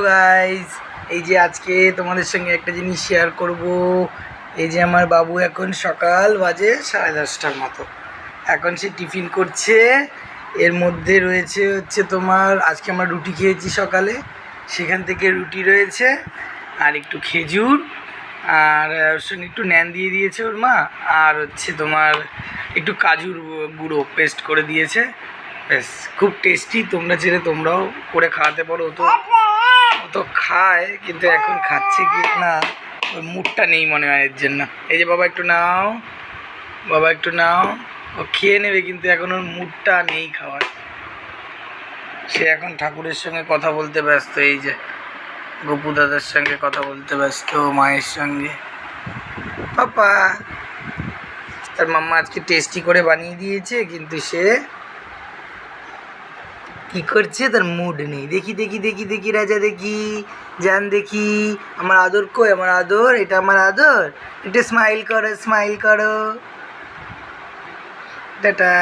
Guys, এই যে আজকে তোমাদের সঙ্গে একটা জিনিস শেয়ার করব। এই যে আমার বাবু এখন সকাল বাজে 10:30টার মতো, এখন সে টিফিন করছে। এর মধ্যে রয়েছে তোমার, আজকে আমরা রুটি খেয়েছি সকালে, সেখান থেকে রুটি রয়েছে আর একটু খেজুর, আর ওর সঙ্গে একটু ন্যান দিয়ে দিয়েছে ওর মা, আর তোমার একটু কাজুর গুঁড়ো পেস্ট করে দিয়েছে। ব্যাস, খুব টেস্টি। তোমরাও করে খাওয়াতে পারো। ও তো খায়, কিন্তু এখন খাচ্ছে কি না ওর মুডটা নেই মনে হয় এর জন্য। এই যে বাবা একটু নাও, বাবা একটু নাও। ও খেয়ে নেবে, কিন্তু এখন ওর মুডটা নেই খাওয়ার। সে এখন ঠাকুরের সঙ্গে কথা বলতে ব্যস্ত। এই যে গপু দাদার সঙ্গে কথা বলতে ব্যস্ত, মায়ের সঙ্গে। পাপা, তার মাম্মা আজকে টেস্টি করে বানিয়ে দিয়েছে, কিন্তু সে কি করছে, তার মুড নেই। দেখি দেখি দেখি দেখি রাজা, দেখি জান, দেখি আমার আদর কই, আমার আদর, এটা আমার আদর। একটু স্মাইল করো, স্মাইল করো, টাটা।